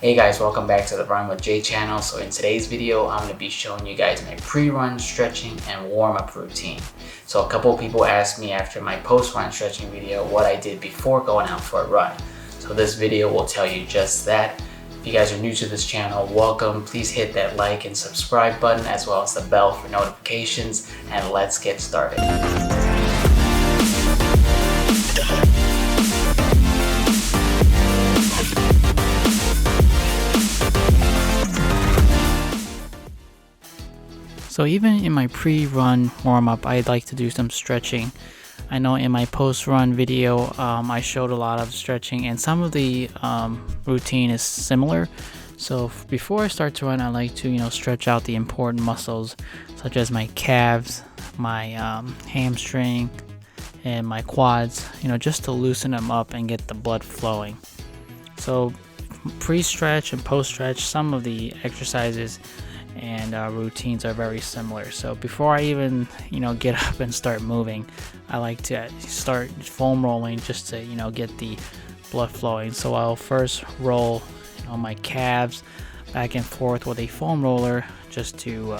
Hey guys, welcome back to the Run with Jay channel. So in today's video, I'm going to be showing you guys my pre-run stretching and warm-up routine. So a couple of people asked me after my post-run stretching video what I did before going out for a run. So this video will tell you just that. If you guys are new to this channel, welcome. Please hit that like and subscribe button as well as the bell for notifications, and let's get started. So even in my pre-run warm-up, I'd like to do some stretching. I know in my post-run video, I showed a lot of stretching, and some of the routine is similar. So before I start to run, I like to stretch out the important muscles, such as my calves, my hamstring, and my quads. Just to loosen them up and get the blood flowing. So pre-stretch and post-stretch, some of the exercises and routines are very similar. So before I even get up and start moving, I like to start foam rolling just to get the blood flowing. So I'll first roll my calves back and forth with a foam roller just to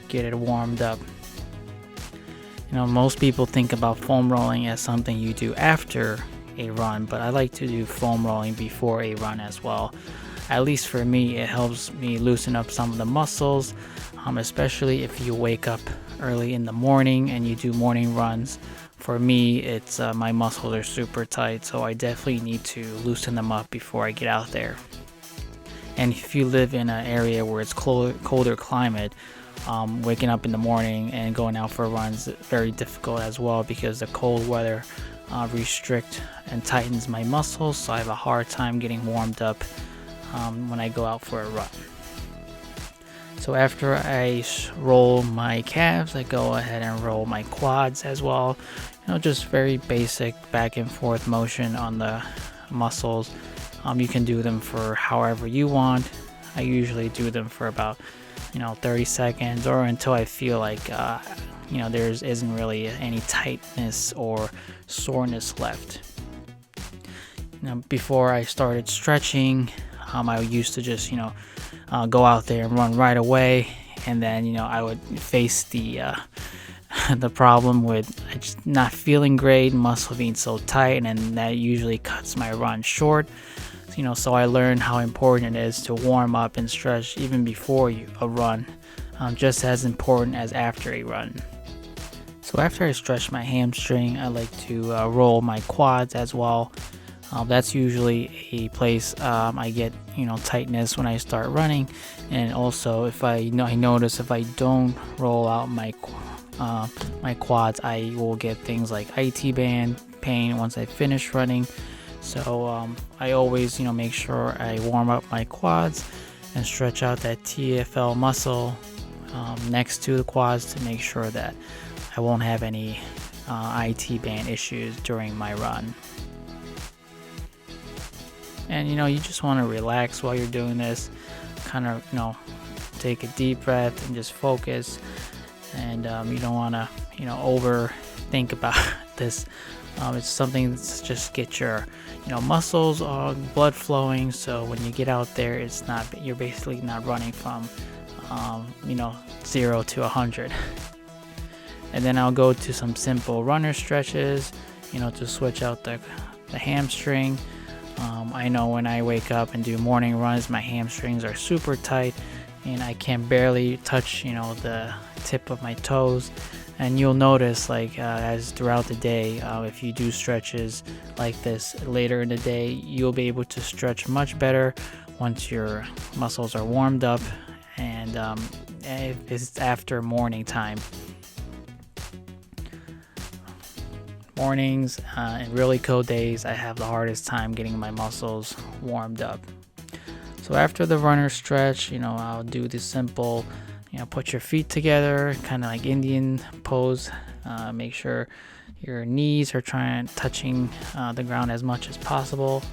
get it warmed up. Most people think about foam rolling as something you do after a run, but I like to do foam rolling before a run as well. At least for me, it helps me loosen up some of the muscles, especially if you wake up early in the morning and you do morning runs. For me, it's my muscles are super tight, so I definitely need to loosen them up before I get out there. And if you live in an area where it's colder climate, waking up in the morning and going out for runs is very difficult as well, because the cold weather restricts and tightens my muscles, so I have a hard time getting warmed up when I go out for a run. So after I roll my calves, I go ahead and roll my quads as well. Just very basic back and forth motion on the muscles. You can do them for however you want. I usually do them for about 30 seconds or until I feel like there isn't really any tightness or soreness left. Before I started stretching, I used to just go out there and run right away, and then I would face the the problem with just not feeling great, muscle being so tight, and that usually cuts my run short. So I learned how important it is to warm up and stretch even before a run, just as important as after a run. So after I stretch my hamstring, I like to roll my quads as well. That's usually a place I get tightness when I start running, and also if I notice if I don't roll out my quads, I will get things like IT band pain once I finish running. So I always make sure I warm up my quads and stretch out that TFL muscle next to the quads to make sure that I won't have any IT band issues during my run. And you just want to relax while you're doing this, kind of take a deep breath and just focus. And you don't want to overthink about this. It's something that's just get your muscles blood flowing, so when you get out there, you're basically not running from 0 to 100. And then I'll go to some simple runner stretches to switch out the hamstring. I know when I wake up and do morning runs, my hamstrings are super tight and I can barely touch the tip of my toes. And you'll notice as throughout the day, if you do stretches like this later in the day, you'll be able to stretch much better once your muscles are warmed up, and if it's after morning time. Mornings and really cold days, I have the hardest time getting my muscles warmed up. So after the runner stretch, I'll do the simple, put your feet together, kind of like Indian pose. Make sure your knees are touching the ground as much as possible.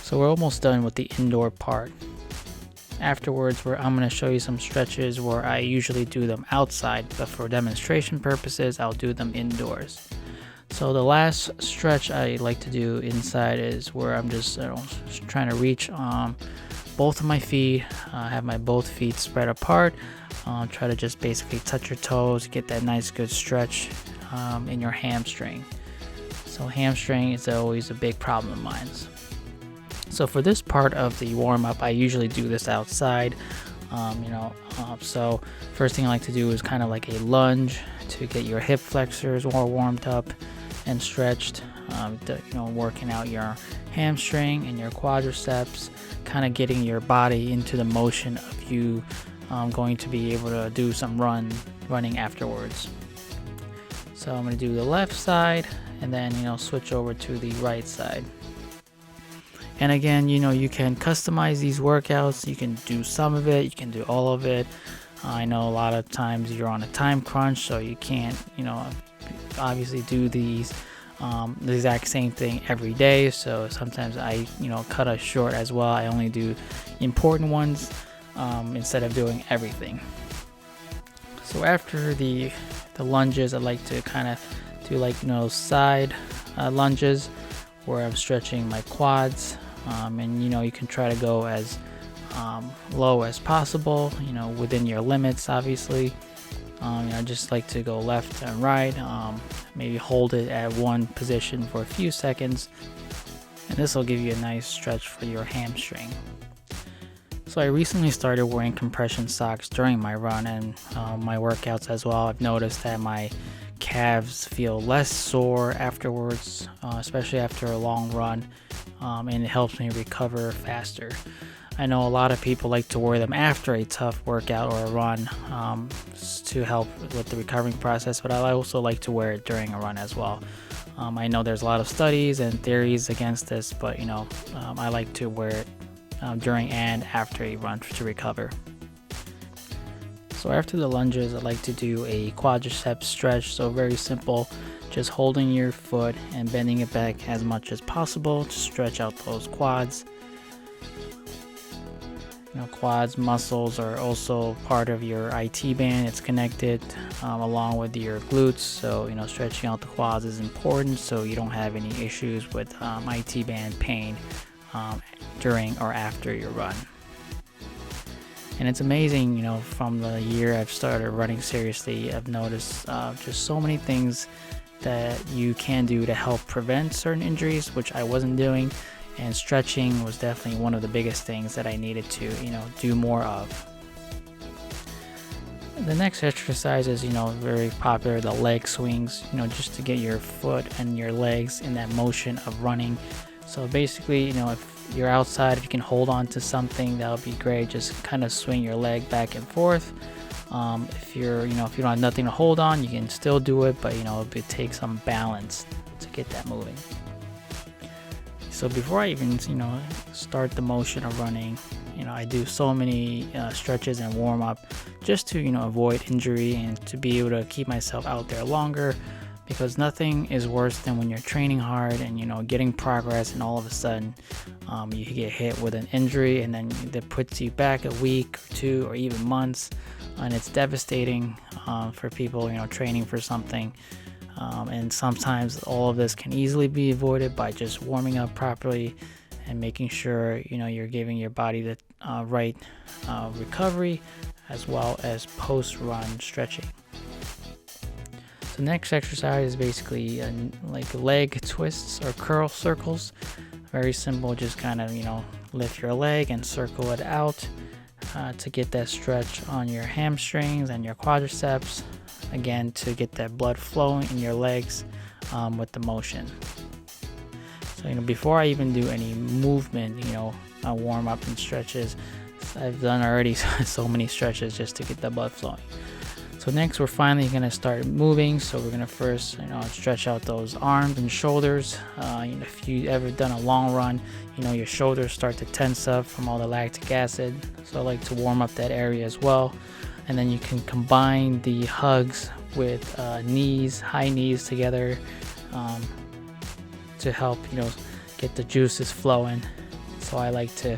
So we're almost done with the indoor part. Afterwards, I'm going to show you some stretches where I usually do them outside, but for demonstration purposes, I'll do them indoors. So the last stretch I like to do inside is where I'm just trying to reach both of my feet, have my both feet spread apart, try to just basically touch your toes, get that nice good stretch in your hamstring. So hamstring is always a big problem of mine. So for this part of the warm-up, I usually do this outside. So first thing I like to do is kind of like a lunge to get your hip flexors more warmed up and stretched, working out your hamstring and your quadriceps, kind of getting your body into the motion of you going to be able to do some running afterwards. So I'm going to do the left side and then switch over to the right side. And again, you can customize these workouts. You can do some of it, you can do all of it. I know a lot of times you're on a time crunch, so you can't, obviously do these the exact same thing every day. So sometimes I, cut us short as well. I only do important ones instead of doing everything. So after the lunges, I like to kind of do side lunges where I'm stretching my quads. And you can try to go as low as possible, within your limits, obviously. I just like to go left and right, maybe hold it at one position for a few seconds, and this will give you a nice stretch for your hamstring. So I recently started wearing compression socks during my run and my workouts as well. I've noticed that my calves feel less sore afterwards, especially after a long run, and it helps me recover faster. I know a lot of people like to wear them after a tough workout or a run to help with the recovering process, but I also like to wear it during a run as well. I know there's a lot of studies and theories against this, but I like to wear it during and after a run to recover. So after the lunges, I like to do a quadricep stretch. So very simple, just holding your foot and bending it back as much as possible to stretch out those quads. Quads muscles are also part of your IT band. It's connected along with your glutes. So stretching out the quads is important so you don't have any issues with IT band pain during or after your run. And it's amazing, from the year I've started running seriously, I've noticed just so many things that you can do to help prevent certain injuries, which I wasn't doing. And stretching was definitely one of the biggest things that I needed to, do more of. The next exercise is, very popular, the leg swings, just to get your foot and your legs in that motion of running. So basically, if you're outside, if you can hold on to something, that would be great. Just kind of swing your leg back and forth. If you're, if you don't have nothing to hold on, you can still do it, but it takes some balance to get that moving. So before I even, start the motion of running, I do so many stretches and warm up just to, avoid injury and to be able to keep myself out there longer, because nothing is worse than when you're training hard and, getting progress and all of a sudden you get hit with an injury and then that puts you back a week or two or even months, and it's devastating for people, training for something. And sometimes all of this can easily be avoided by just warming up properly and making sure you're giving your body the right recovery as well as post-run stretching. So next exercise is basically like leg twists or curl circles. Very simple, just kind of lift your leg and circle it out to get that stretch on your hamstrings and your quadriceps. Again, to get that blood flowing in your legs with the motion. So before I even do any movement, warm up and stretches, I've done already so many stretches just to get the blood flowing. So next we're finally going to start moving. So we're going to first stretch out those arms and shoulders. If you ever done a long run, your shoulders start to tense up from all the lactic acid. So I like to warm up that area as well. And then you can combine the hugs with high knees together to help get the juices flowing. So I like to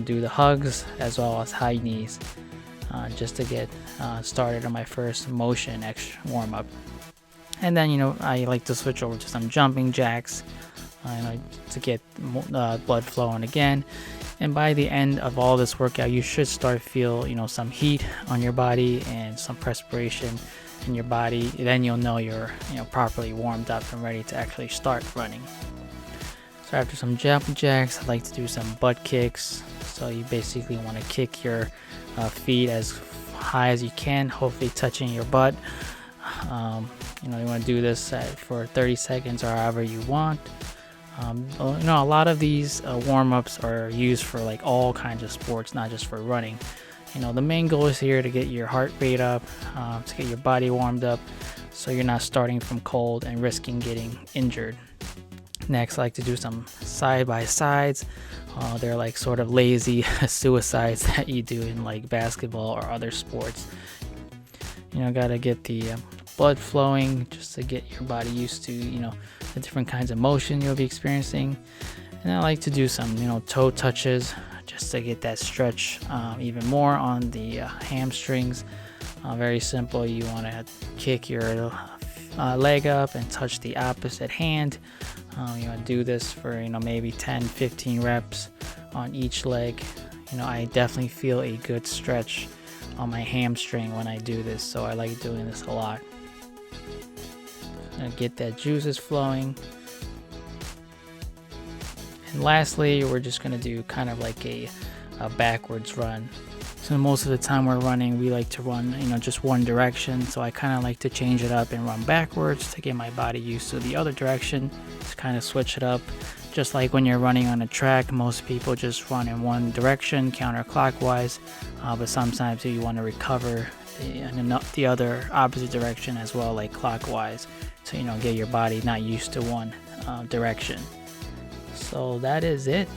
do the hugs as well as high knees just to get started on my first motion extra warm up. And then, I like to switch over to some jumping jacks, to get blood flowing again. And by the end of all this workout, you should start feel, some heat on your body and some perspiration in your body. Then you'll know you're, properly warmed up and ready to actually start running. So after some jumping jacks, I like to do some butt kicks. So you basically want to kick your feet as high as you can, hopefully touching your butt. You want to do this for 30 seconds or however you want. A lot of these warm-ups are used for like all kinds of sports, not just for running. The main goal is here to get your heart rate up, to get your body warmed up, so you're not starting from cold and risking getting injured. Next, I like to do some side-by-sides. They're like sort of lazy suicides that you do in like basketball or other sports. Gotta get the blood flowing just to get your body used to, the different kinds of motion you'll be experiencing. And I like to do some, toe touches just to get that stretch even more on the hamstrings. Very simple. You want to kick your leg up and touch the opposite hand. You want to do this for, maybe 10-15 reps on each leg. I definitely feel a good stretch on my hamstring when I do this, so I like doing this a lot. Get that juices flowing. And lastly, we're just going to do kind of like a backwards run. So most of the time we're running, we like to run, just one direction. So I kind of like to change it up and run backwards to get my body used to the other direction, to kind of switch it up. Just like when you're running on a track, most people just run in one direction counterclockwise, but sometimes you want to recover the other opposite direction as well, like clockwise, to get your body not used to one direction. So that is it.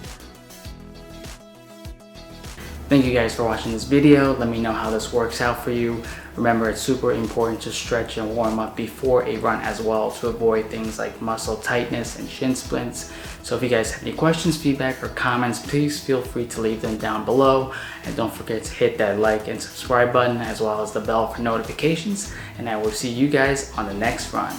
Thank you guys for watching this video. Let me know how this works out for you. Remember, it's super important to stretch and warm up before a run as well, to avoid things like muscle tightness and shin splints. So if you guys have any questions, feedback, or comments, please feel free to leave them down below. And don't forget to hit that like and subscribe button, as well as the bell for notifications. And I will see you guys on the next run.